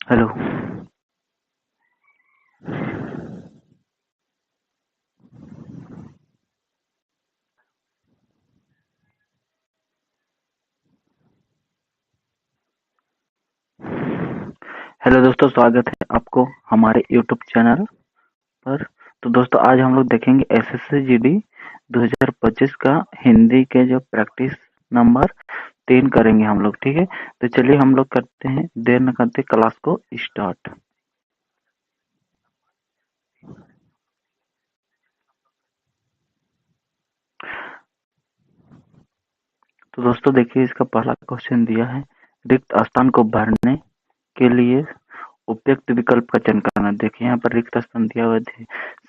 Hello. Hello दोस्तों, स्वागत है आपको हमारे यूट्यूब चैनल पर। तो दोस्तों, आज हम लोग देखेंगे एसएससी जीडी 2025 का हिंदी के जो प्रैक्टिस नंबर 3 करेंगे हम लोग। ठीक है, तो चलिए हम लोग करते हैं, देर न करते क्लास को स्टार्ट। तो दोस्तों देखिए, इसका पहला क्वेश्चन दिया है, रिक्त स्थान को भरने के लिए उपयुक्त विकल्प का चयन करना। देखिए यहाँ पर रिक्त स्थान दिया हुआ है।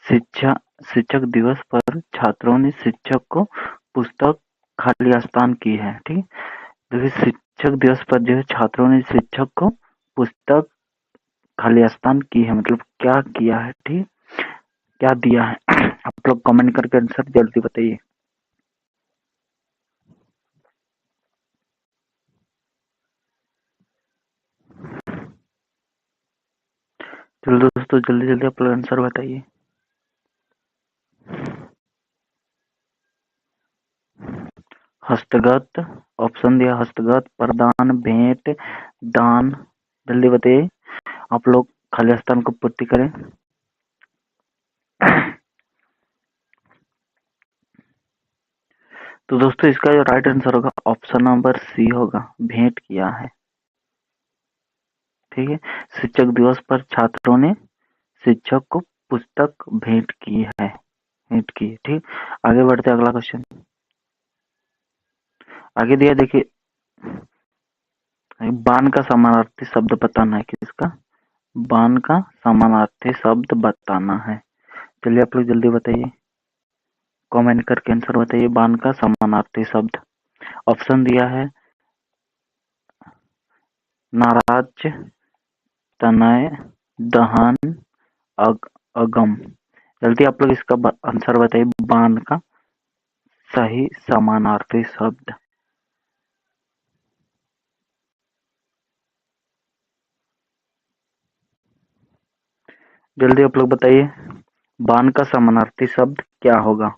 शिक्षा शिक्षक दिवस पर छात्रों ने शिक्षक को पुस्तक खाली स्थान की है। ठीक, देखिए शिक्षक दिवस पर जो है छात्रों ने शिक्षक को पुस्तक खाली स्थान की है, मतलब क्या किया है। ठीक, क्या दिया है आप लोग कमेंट करके आंसर जल्दी बताइए। चलो दोस्तों, जल्दी जल्दी आप लोग आंसर बताइए। हस्तगत, ऑप्शन दिया हस्तगत, प्रदान, भेंट, दान। जल्दी बताइए, आप लोग खाली स्थान को पूर्ति करें। तो दोस्तों, इसका जो राइट आंसर होगा ऑप्शन नंबर सी होगा, भेंट किया है। ठीक है, शिक्षक दिवस पर छात्रों ने शिक्षक को पुस्तक भेंट की है, भेंट की है। ठीक, आगे बढ़ते हैं, अगला क्वेश्चन आगे दिया। देखिए, बान का समानार्थी शब्द बताना है। किसका? बान का समानार्थी शब्द बताना है। चलिए आप लोग जल्दी बताइए, कमेंट करके आंसर बताइए। बान का समानार्थी शब्द, ऑप्शन दिया है नाराज, तनय, दहन, अगम। जल्दी आप लोग इसका आंसर बताइए, बान का सही समानार्थी शब्द। जल्दी आप लोग बताइए, बान का समानार्थी शब्द क्या होगा?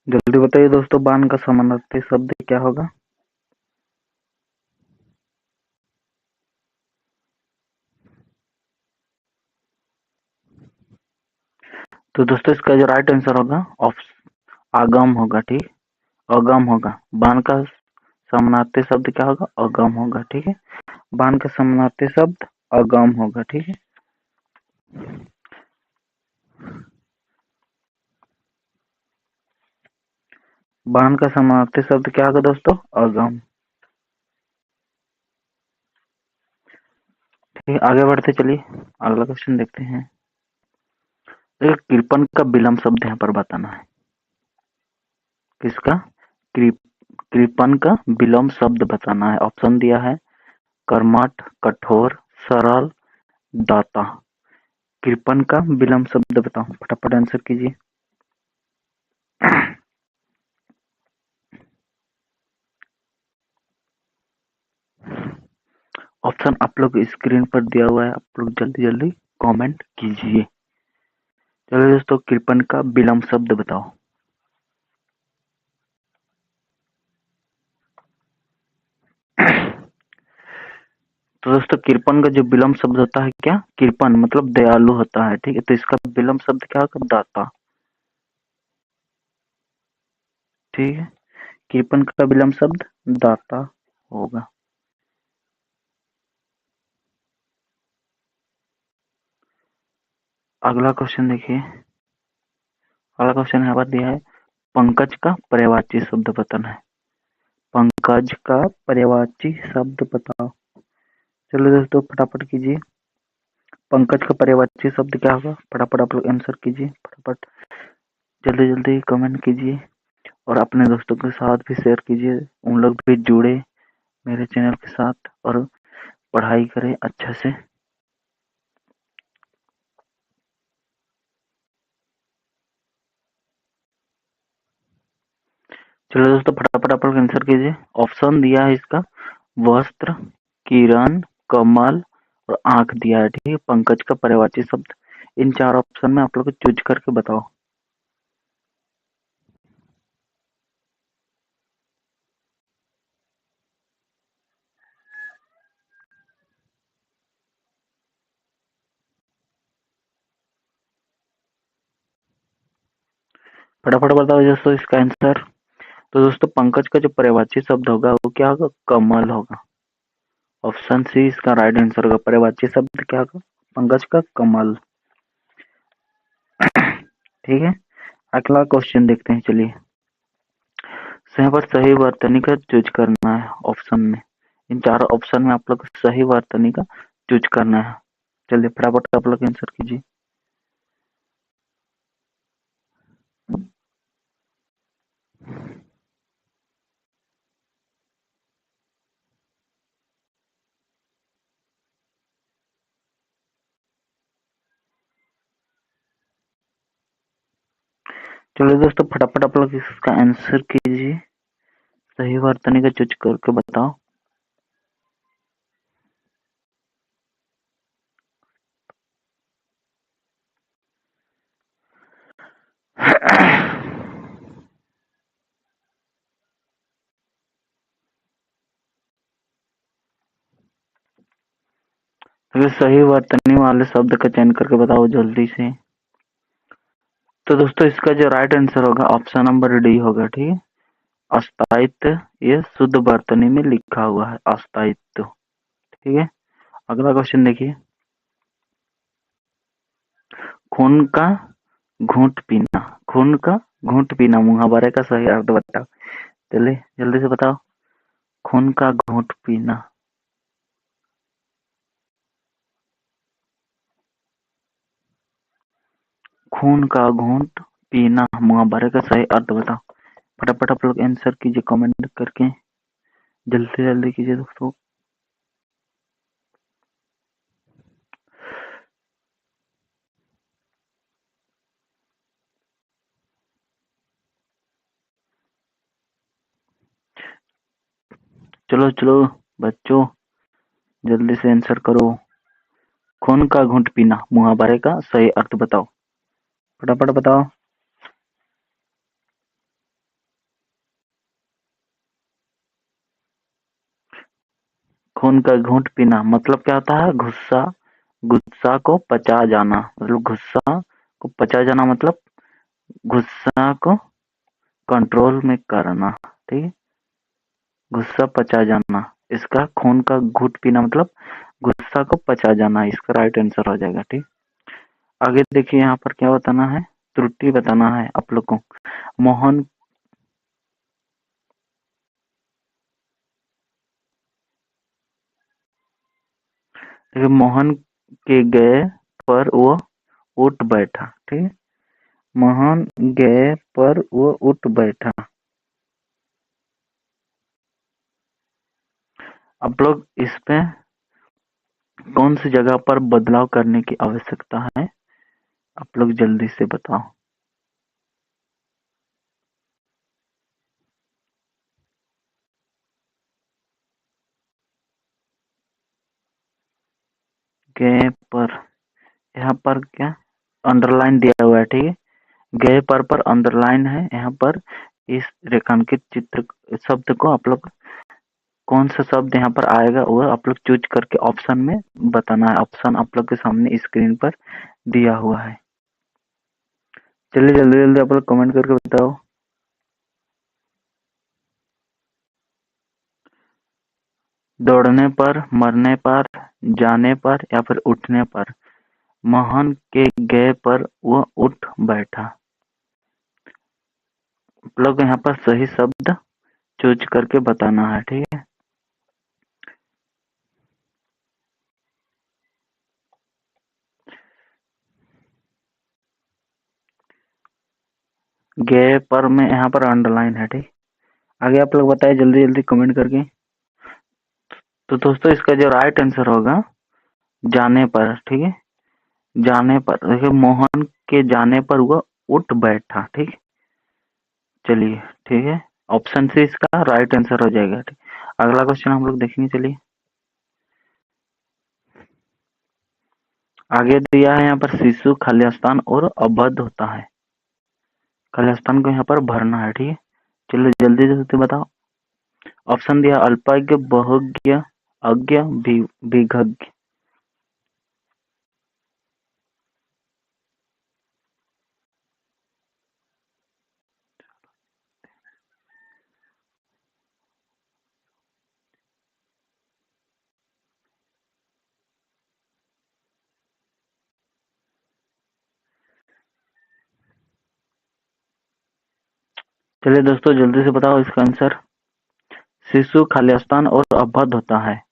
जल्दी बताइए दोस्तों, बान का समानार्थी शब्द क्या होगा? तो दोस्तों, इसका जो राइट आंसर होगा आगम होगा। ठीक, अगम होगा। बान का समानार्थी शब्द क्या होगा? अगम होगा। ठीक है, बान का समानार्थी शब्द अगम होगा। ठीक है, बान का समानार्थी शब्द क्या होगा दोस्तों? अगम। ठीक है, आगे बढ़ते चलिए, अगला क्वेश्चन देखते हैं। देखिए, कृपन का विलम्ब शब्द यहाँ पर बताना है। किसका? कृप कृपन का विलोम शब्द बताना है। ऑप्शन दिया है कर्मठ, कठोर, सरल, दाता। कृपन का विलोम शब्द बताओ, फटाफट आंसर कीजिए। ऑप्शन आप लोग स्क्रीन पर दिया हुआ है, आप लोग जल्दी जल्दी कमेंट कीजिए। चलो दोस्तों, कृपन का विलोम शब्द बताओ। तो दोस्तों, कृपन का जो विलोम शब्द होता है, क्या? कृपन मतलब दयालु होता है। ठीक है, तो इसका विलोम शब्द क्या होगा? दाता। ठीक है, कृपन का विलोम शब्द दाता होगा। अगला क्वेश्चन देखिए, अगला क्वेश्चन यहाँ पर दिया है, पंकज का पर्यायवाची शब्द बताना है। पंकज का पर्यायवाची शब्द बताओ। चलो दोस्तों, फटाफट कीजिए, पंकज का पर्यायवाची शब्द क्या होगा? फटाफट आप लोग आंसर कीजिए, फटाफट जल्दी जल्दी कमेंट कीजिए, और अपने दोस्तों के साथ भी शेयर कीजिए, उन लोग भी जुड़े मेरे चैनल के साथ और पढ़ाई करें अच्छे से। चलो दोस्तों फटाफट आप लोग आंसर कीजिए। ऑप्शन दिया है इसका वस्त्र, किरण, कमल और आंख दिया है, ठीक है। पंकज का पर्यायवाची शब्द इन चार ऑप्शन में आप लोग चूज करके बताओ। फटाफट बताओ दोस्तों इसका आंसर। तो दोस्तों पंकज का जो पर्यायवाची शब्द होगा वो क्या होगा? कमल होगा। ऑप्शन सी इसका राइट आंसर होगा। पर्यायवाची शब्द क्या होगा? पंकज का कमल। ठीक है, अगला क्वेश्चन देखते हैं। चलिए, यहाँ पर सही वर्तनी का चूज करना है ऑप्शन में। इन चारों ऑप्शन में आप लोग को सही वर्तनी का चूज करना है। चलिए फटाफट आप लोग आंसर कीजिए। चलिए दोस्तों फटाफट आप लोग इसका आंसर कीजिए। सही वर्तनी का चूज करके बताओ। अगर सही वर्तनी वाले शब्द का चयन करके बताओ जल्दी से। तो दोस्तों इसका जो राइट आंसर होगा ऑप्शन नंबर डी होगा, ठीक है। अस्थायित्व, ये शुद्ध वर्तनी में लिखा हुआ है अस्थायित्व, ठीक है। अगला क्वेश्चन देखिए। खून का घूंट पीना, खून का घूंट पीना मुहावरे का सही अर्थ बताओ। चलिए जल्दी से बताओ। खून का घूंट पीना, खून का घूंट पीना मुहावरे का सही अर्थ बताओ। फटाफट आप लोग आंसर कीजिए कमेंट करके, जल्दी से जल्दी कीजिए दोस्तों। चलो चलो बच्चों, जल्दी से आंसर करो। खून का घूंट पीना मुहावरे का सही अर्थ बताओ, फटाफट बताओ। खून का घूंट पीना मतलब क्या होता है? गुस्सा, गुस्सा को पचा जाना, मतलब गुस्सा को पचा जाना मतलब गुस्सा को कंट्रोल में करना, ठीक है। गुस्सा पचा जाना, इसका खून का घूंट पीना मतलब गुस्सा को पचा जाना, इसका राइट आंसर हो जाएगा, ठीक। आगे देखिए यहाँ पर क्या बताना है, त्रुटि बताना है आप लोग को। मोहन, देखिए मोहन के गए पर वो उठ बैठा, ठीक है। मोहन गए पर वो उठ बैठा। आप लोग इस पे कौन सी जगह पर बदलाव करने की आवश्यकता है? आप लोग जल्दी से बताओ। गए पर, यहाँ पर क्या अंडरलाइन दिया हुआ है, ठीक है। गए पर अंडरलाइन है यहाँ पर। इस रेखांकित चित्र शब्द को आप लोग कौन सा शब्द यहाँ पर आएगा वो आप लोग चूज करके ऑप्शन में बताना है। ऑप्शन आप लोग के सामने स्क्रीन पर दिया हुआ है। चलिए जल्दी जल्दी आप लोग कमेंट करके बताओ। दौड़ने पर, मरने पर, जाने पर या फिर उठने पर। मोहन के गए पर वो उठ बैठा। आप लोग यहाँ पर सही शब्द चूज करके बताना है, ठीक है। गए पर में यहाँ पर अंडरलाइन है, ठीक। आगे आप लोग बताए जल्दी जल्दी कमेंट करके। तो दोस्तों इसका जो राइट आंसर होगा, जाने पर, ठीक है, जाने पर, देखिए मोहन के जाने पर वह उठ बैठा, ठीक है। चलिए, ठीक है, ऑप्शन सी इसका राइट आंसर हो जाएगा, ठीक। अगला क्वेश्चन हम लोग देखेंगे, चलिए। आगे दिया है यहाँ पर, शिशु खाली स्थान और अबद्ध होता है। खाली स्थान को यहाँ पर भरना है, ठीक है। चलिए जल्दी जल्दी बताओ। ऑप्शन दिया, अल्पज्ञ, बहुज्ञ, अज्ञ, विज्ञ। चलिए दोस्तों जल्दी से बताओ इसका आंसर। शिशु खाली स्थान और अबद्ध होता है।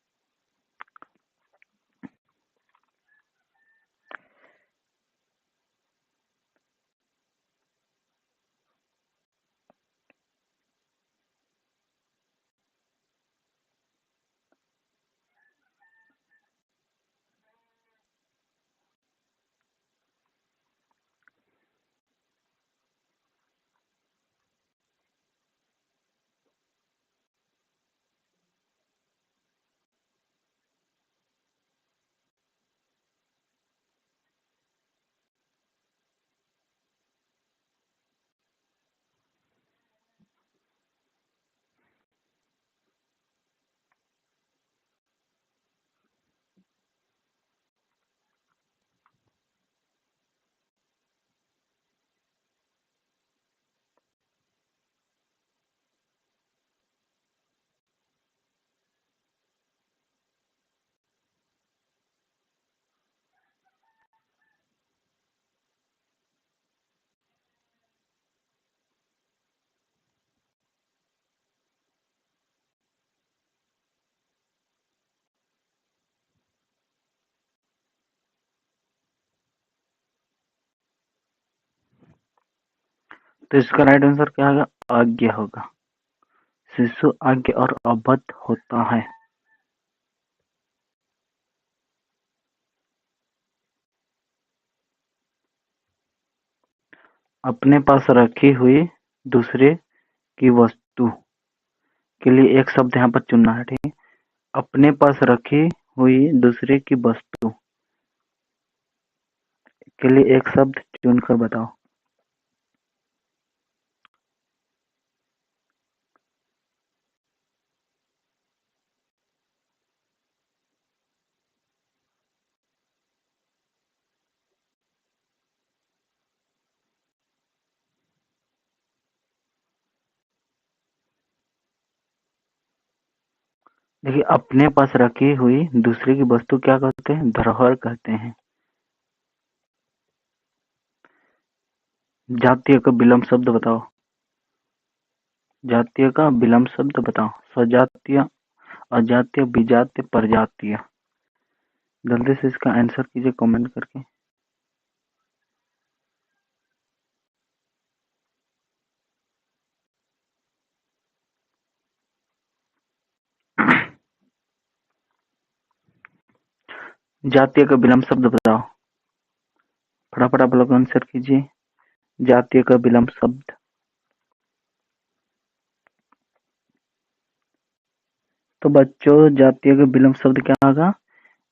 तो इसका राइट आंसर क्या होगा? अज्ञ होगा। शिशु अज्ञ और अबद्ध होता है। अपने पास रखी हुई दूसरे की वस्तु के लिए एक शब्द यहाँ पर चुनना है, ठीक है। अपने पास रखी हुई दूसरे की वस्तु के लिए एक शब्द चुनकर बताओ। देखिए, अपने पास रखी हुई दूसरे की वस्तु क्या कहते हैं? धरोहर कहते हैं। जातीय का विलंब शब्द बताओ। जातीय का विलंब शब्द बताओ। सजातीय, अजातीय, विजातीय, प्रजातीय। जल्दी से इसका आंसर कीजिए कमेंट करके। जातीय का विलंब शब्द बताओ। फटाफट आप लोग आंसर कीजिए। जातीय का विलंब शब्द। तो बच्चों, जातीय का विलंब शब्द क्या होगा?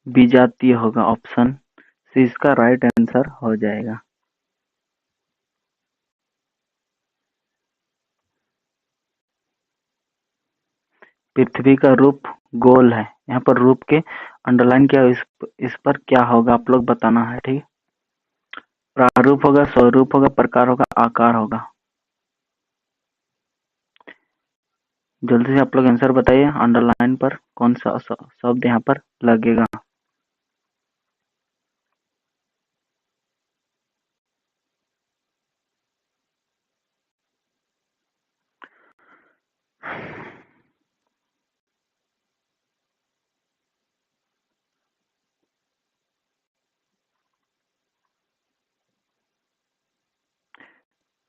विजातीय होगा। ऑप्शन सी इसका राइट आंसर हो जाएगा। पृथ्वी का रूप गोल है। यहाँ पर रूप के अंडरलाइन किया, इस पर क्या होगा आप लोग बताना है, ठीक। प्रारूप होगा, स्वरूप होगा, प्रकार होगा, आकार होगा। जल्दी से आप लोग आंसर बताइए। अंडरलाइन पर कौन सा शब्द यहाँ पर लगेगा?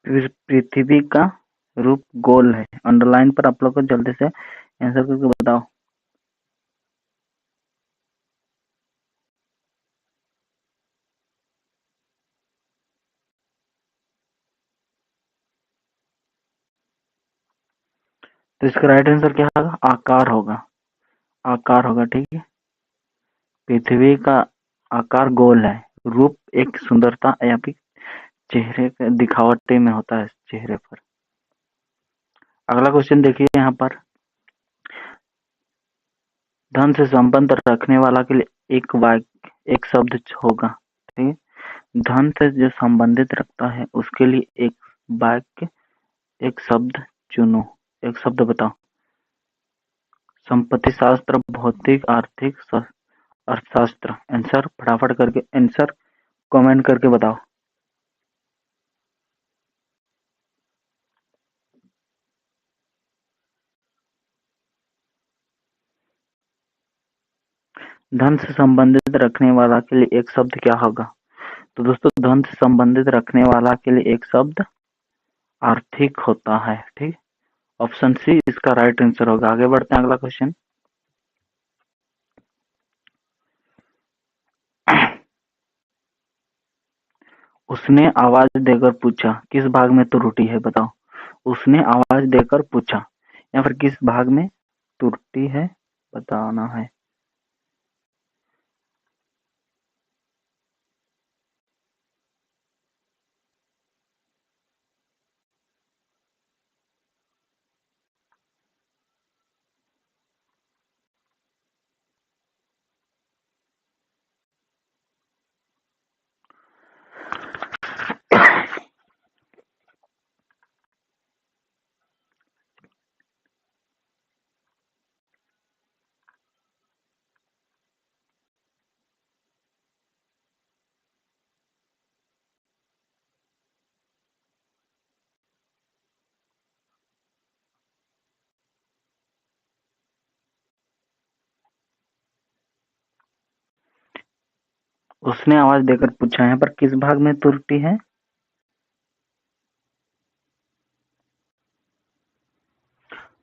पृथ्वी का रूप गोल है। अंडरलाइन पर आप लोग को जल्दी से आंसर करके बताओ। तो इसका राइट आंसर क्या होगा? आकार होगा, आकार होगा, ठीक है। पृथ्वी का आकार गोल है, रूप एक सुंदरता या फिर चेहरे के दिखावटी में होता है चेहरे पर। अगला क्वेश्चन देखिए यहाँ पर, धन से संबंध रखने वाला के लिए एक वाक्य, एक शब्द होगा, ठीक है। धन से जो संबंधित रखता है उसके लिए एक वाक्य, एक शब्द चुनो, एक शब्द बताओ। संपत्ति शास्त्र, भौतिक, आर्थिक, अर्थशास्त्र। आंसर फटाफट करके आंसर कमेंट करके बताओ। धन से संबंधित रखने वाला के लिए एक शब्द क्या होगा? तो दोस्तों धन से संबंधित रखने वाला के लिए एक शब्द आर्थिक होता है, ठीक। ऑप्शन सी इसका राइट आंसर होगा। आगे बढ़ते हैं, अगला क्वेश्चन। उसने आवाज देकर पूछा, किस भाग में त्रुटि है? बताओ। उसने आवाज देकर पूछा, या फिर किस भाग में त्रुटि है बताना है। उसने आवाज देकर पूछा, यहाँ पर किस भाग में त्रुटि है?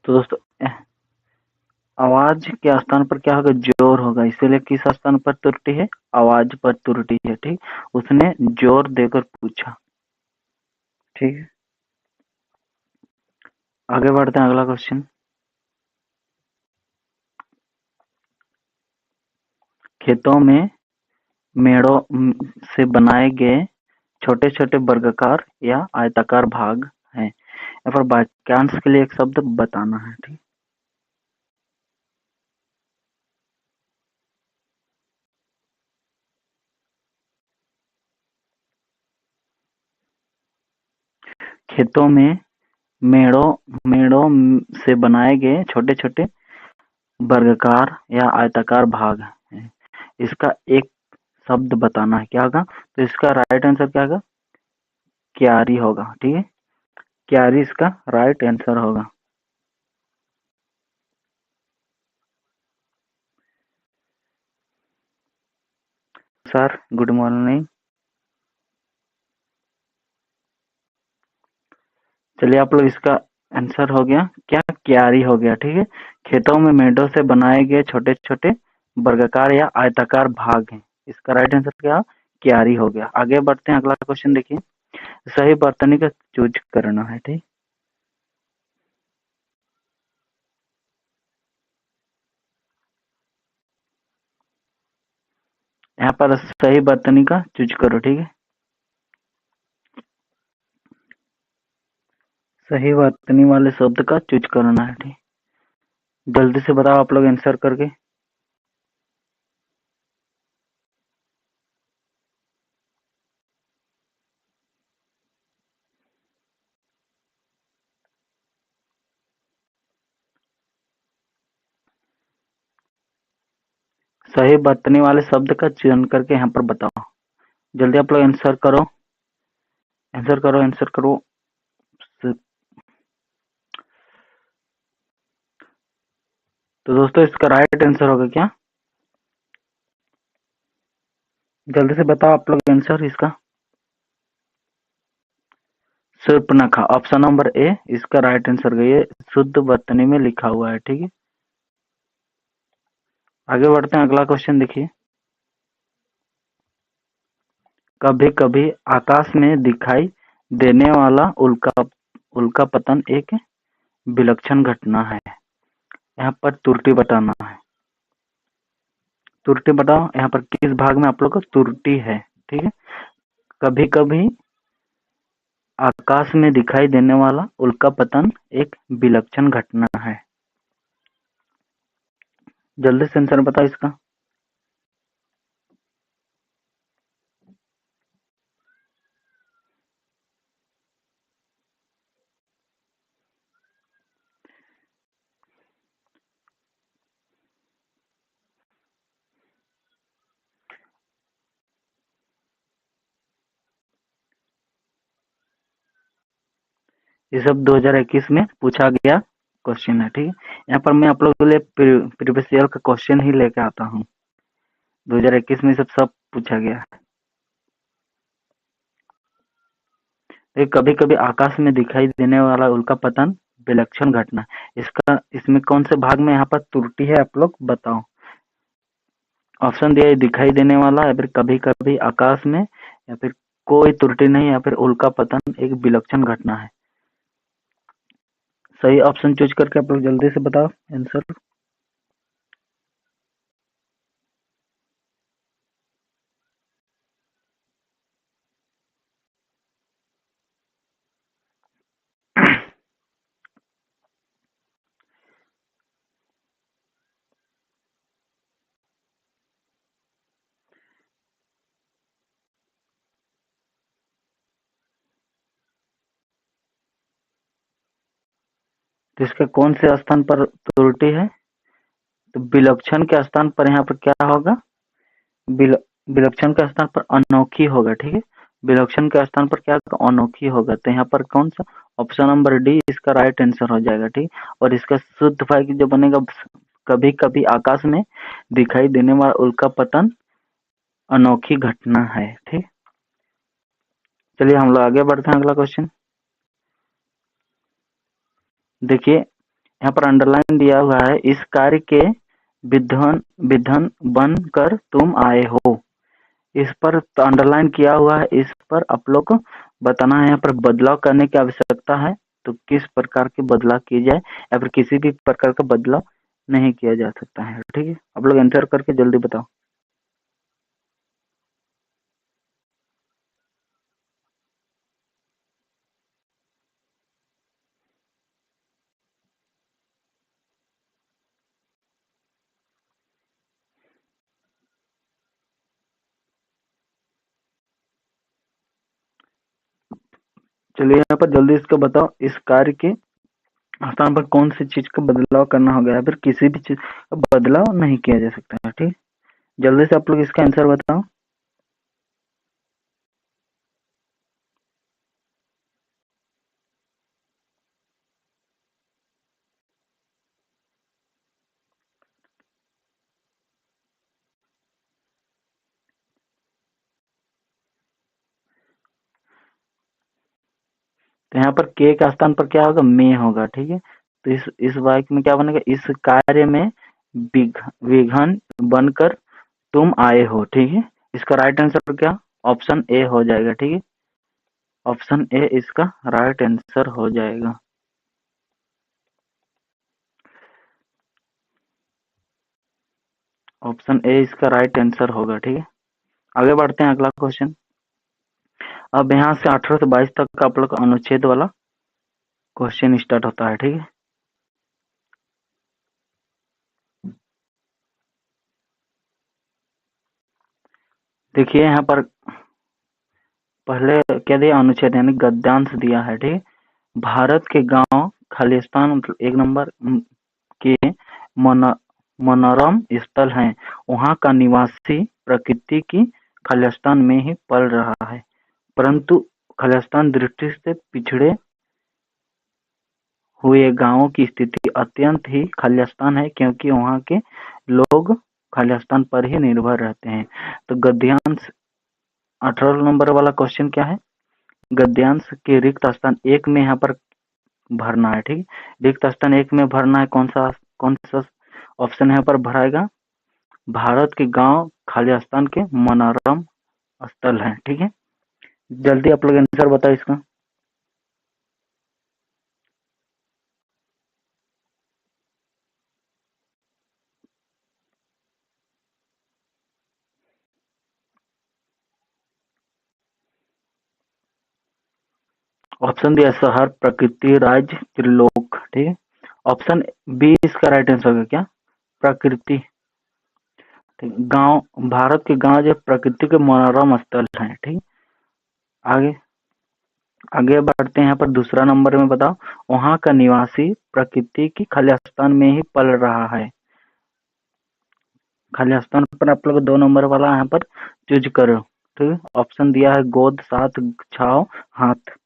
तो दोस्तों आवाज के स्थान पर क्या होगा? जोर होगा, इसीलिए किस स्थान पर त्रुटि है? आवाज पर त्रुटि है, ठीक। उसने जोर देकर पूछा, ठीक है। आगे बढ़ते हैं, अगला क्वेश्चन। खेतों में मेड़ों से बनाए गए छोटे छोटे वर्गाकार या आयताकार भाग हैं, या फिर वाक्यांश के लिए एक शब्द बताना है, ठीक। खेतों में मेड़ों मेड़ों से बनाए गए छोटे छोटे वर्गाकार या आयताकार भाग हैं, इसका एक शब्द बताना है, क्या होगा? तो इसका राइट आंसर क्या होगा? क्यारी होगा, ठीक है। क्यारी इसका राइट आंसर होगा। Sir good morning. चलिए आप लोग, इसका आंसर हो गया क्या? क्यारी हो गया, ठीक है। खेतों में मेढ़ों से बनाए गए छोटे छोटे वर्गाकार या आयताकार भाग हैं, इसका राइट आंसर क्या? क्यारी हो गया। आगे बढ़ते हैं, अगला क्वेश्चन देखिए। सही वर्तनी का चूज करना है, ठीक। यहाँ पर सही वर्तनी का चूज करो, ठीक है। सही वर्तनी वाले शब्द का चूज करना है, ठीक। जल्दी से बताओ आप लोग आंसर करके। सही वर्तनी वाले शब्द का चयन करके यहाँ पर बताओ। जल्दी आप लोग आंसर करो, आंसर करो, आंसर करो। तो दोस्तों इसका राइट आंसर होगा क्या? जल्दी से बताओ आप लोग आंसर इसका। शूर्पणखा, ऑप्शन नंबर ए इसका राइट आंसर गई है, शुद्ध वर्तनी में लिखा हुआ है, ठीक है। आगे बढ़ते हैं, अगला क्वेश्चन देखिए। कभी कभी आकाश में दिखाई देने वाला उल्का उल्का पतन एक विलक्षण घटना है। यहाँ पर त्रुटि बताना है। त्रुटि बताओ यहाँ पर किस भाग में आप लोग को त्रुटि है। ठीक है, कभी कभी आकाश में दिखाई देने वाला उल्कापतन एक विलक्षण घटना है। जल्दी से आंसर बताओ इसका। ये सब 2021 में पूछा गया क्वेश्चन है। ठीक है, यहाँ पर मैं आप लोगों के लिए प्रीवियस ईयर का क्वेश्चन ही लेकर आता हूँ। 2021 में सब पूछा गया है। कभी कभी आकाश में दिखाई देने वाला उल्कापतन विलक्षण घटना, इसमें कौन से भाग में यहाँ पर त्रुटि है आप लोग बताओ। ऑप्शन दिया है दिखाई देने वाला, या फिर कभी कभी आकाश में, या फिर कोई त्रुटि नहीं, या फिर उल्कापतन एक विलक्षण घटना है। सही ऑप्शन चूज करके आप लोग जल्दी से बताओ आंसर। तो इसका कौन से स्थान पर त्रुटि है? तो विलक्षण के स्थान पर यहाँ पर क्या होगा? विलक्षण के स्थान पर अनोखी होगा। ठीक है, विलक्षण के स्थान पर क्या होगा? अनोखी होगा। तो यहाँ पर कौन सा ऑप्शन नंबर डी इसका राइट आंसर हो जाएगा। ठीक, और इसका शुद्ध वाक्य जो बनेगा, कभी कभी आकाश में दिखाई देने वाला उल्कापतन अनोखी घटना है। ठीक, चलिए हम लोग आगे बढ़ते हैं। अगला क्वेश्चन देखिए, यहाँ पर अंडरलाइन दिया हुआ है, इस कार्य के विधन विधन बन कर तुम आए हो। इस पर तो अंडरलाइन किया हुआ है, इस पर आप लोग को बताना है यहाँ पर बदलाव करने की आवश्यकता है तो किस प्रकार के बदलाव किए जाए, या फिर किसी भी प्रकार का बदलाव नहीं किया जा सकता है। ठीक है, आप लोग आंसर करके जल्दी बताओ। चलिए यहाँ पर जल्दी इसको बताओ, इस कार्य के स्थान पर कौन सी चीज का बदलाव करना होगा, या फिर किसी भी चीज का बदलाव नहीं किया जा सकता है। ठीक, जल्दी से आप लोग इसका आंसर बताओ। तो यहाँ पर के का स्थान पर क्या होगा? में होगा। ठीक है, तो इस वाक्य में क्या बनेगा? इस कार्य में विघन बनकर तुम आए हो। ठीक है, इसका राइट आंसर क्या? ऑप्शन ए हो जाएगा। ठीक है, ऑप्शन ए इसका राइट आंसर हो जाएगा। ऑप्शन ए इसका राइट आंसर होगा। ठीक है, आगे बढ़ते हैं। अगला क्वेश्चन, अब यहाँ से 18 से 22 तक का आप लोग का अनुच्छेद वाला क्वेश्चन स्टार्ट होता है। ठीक है, देखिए यहाँ पर पहले क्या दिया? अनुच्छेद यानी गद्यांश दिया है। ठीक है, भारत के गांव खालिस्तान मतलब 1 नंबर के मन, मनोरम स्थल हैं। वहाँ का निवासी प्रकृति की खालिस्तान में ही पल रहा है, परंतु खालिस्तान दृष्टि से पिछड़े हुए गांवों की स्थिति अत्यंत ही खालिस्तान है, क्योंकि वहाँ के लोग खालिस्तान पर ही निर्भर रहते हैं। तो गद्यांश 18 नंबर वाला क्वेश्चन क्या है? गद्यांश के रिक्त स्थान 1 में यहाँ पर भरना है। ठीक, रिक्त स्थान 1 में भरना है। कौन सा ऑप्शन यहाँ पर भराएगा? भारत के गांव खालिस्तान के मनोरम स्थल हैं। ठीक है, जल्दी आप लोग आंसर बताओ इसका। ऑप्शन दिया शहर, प्रकृति, राज्य, त्रिलोक। ठीक है, ऑप्शन बी इसका राइट आंसर होगा क्या, प्रकृति। ठीक, गांव, भारत के गांव जो प्रकृति के मनोरम स्थल हैं। ठीक, आगे आगे बढ़ते हैं। यहाँ पर दूसरा नंबर में बताओ, वहां का निवासी प्रकृति की खालिस्तान में ही पल रहा है। खालिस्तान पर आप लोग 2 नंबर वाला यहाँ पर चूज करो। ठीक है, ऑप्शन दिया है गोद, साथ, छाव, हाथ।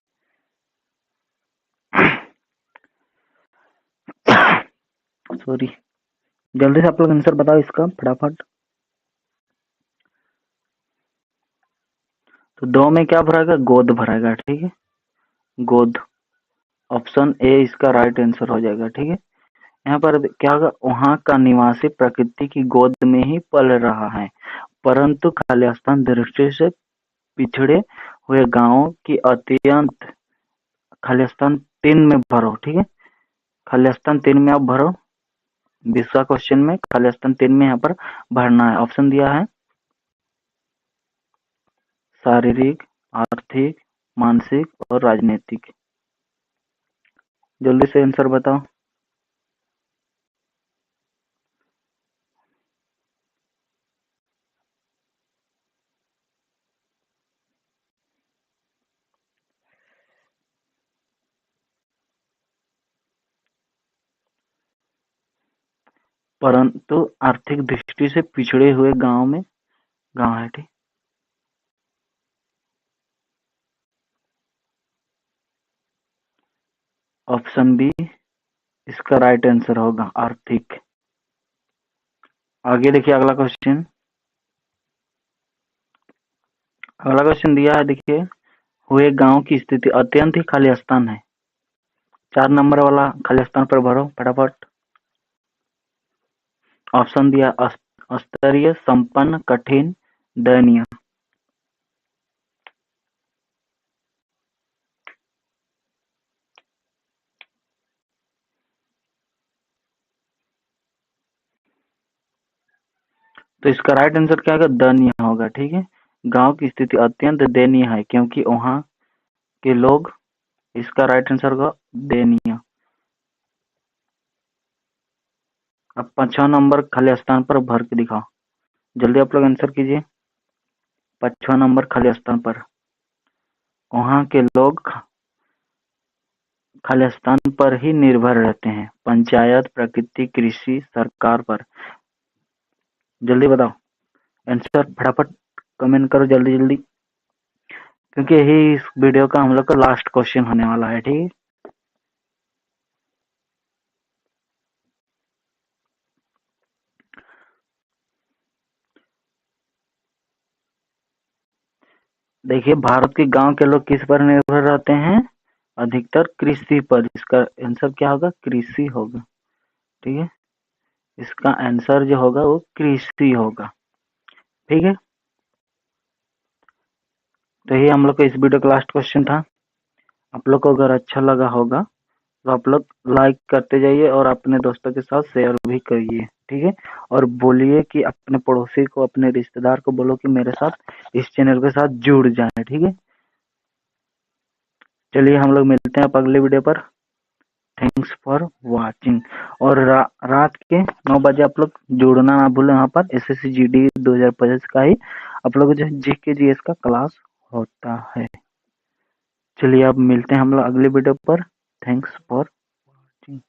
सॉरी, जल्दी से आप लोग आंसर बताओ इसका फटाफट। तो 2 में क्या भराएगा, गोद भराएगा। ठीक है, गोद, ऑप्शन ए इसका राइट आंसर हो जाएगा। ठीक है, यहाँ पर क्या होगा, वहां का निवासी प्रकृति की गोद में ही पल रहा है, परंतु खालिस्तान दृष्टि से पिछड़े हुए गांवों की अत्यंत। खालिस्तान 3 में भरो। ठीक है, खालिस्तान 3 में आप भरो। 20वां क्वेश्चन में खालिस्तान 3 में यहाँ पर भरना है। ऑप्शन दिया है शारीरिक, आर्थिक, मानसिक और राजनीतिक। जल्दी से आंसर बताओ। परंतु आर्थिक दृष्टि से पिछड़े हुए गांव में गांव है। ठीक, ऑप्शन बी इसका राइट आंसर होगा, आर्थिक। आगे देखिए अगला क्वेश्चन। अगला क्वेश्चन दिया है, देखिए, हुए गांव की स्थिति अत्यंत ही खालिस्तान है। 4 नंबर वाला खालिस्तान पर भरो फटाफट। ऑप्शन दिया स्तरीय, संपन्न, कठिन, दयनीय। तो इसका राइट आंसर क्या होगा, दयनीय होगा। ठीक है, गांव की स्थिति अत्यंत दयनीय है क्योंकि वहां के लोग। इसका राइट आंसर होगा दयनीय। अब 5वां नंबर खाली स्थान पर भर के दिखाओ। जल्दी आप लोग आंसर कीजिए। 5वां नंबर खाली स्थान पर वहां के लोग खाली स्थान पर ही निर्भर रहते हैं, पंचायत, प्रकृति, कृषि, सरकार पर। जल्दी बताओ आंसर फटाफट, कमेंट करो जल्दी जल्दी, क्योंकि यही इस वीडियो का हम लोग का लास्ट क्वेश्चन होने वाला है। ठीक है, देखिए भारत के गांव के लोग किस पर निर्भर रहते हैं, अधिकतर कृषि पर। इसका आंसर क्या होगा, कृषि होगा। ठीक है, इसका आंसर जो होगा वो कृषि होगा। ठीक है, तो ये हम लोग का इस वीडियो का लास्ट क्वेश्चन था। आप लोग को अगर अच्छा लगा होगा तो आप लोग लाइक करते जाइए और अपने दोस्तों के साथ शेयर भी करिए। ठीक है, और बोलिए कि अपने पड़ोसी को, अपने रिश्तेदार को बोलो कि मेरे साथ इस चैनल के साथ जुड़ जाए। ठीक है, चलिए हम लोग मिलते हैं आप अगले वीडियो पर। Thanks for watching. और रात के 9 बजे आप लोग जुड़ना ना भूलें। वहाँ पर एसएससी जीडी 2025 का ही आप लोग जो जीके जीएस का क्लास होता है। चलिए अब मिलते हैं हम लोग अगले वीडियो पर। Thanks for watching.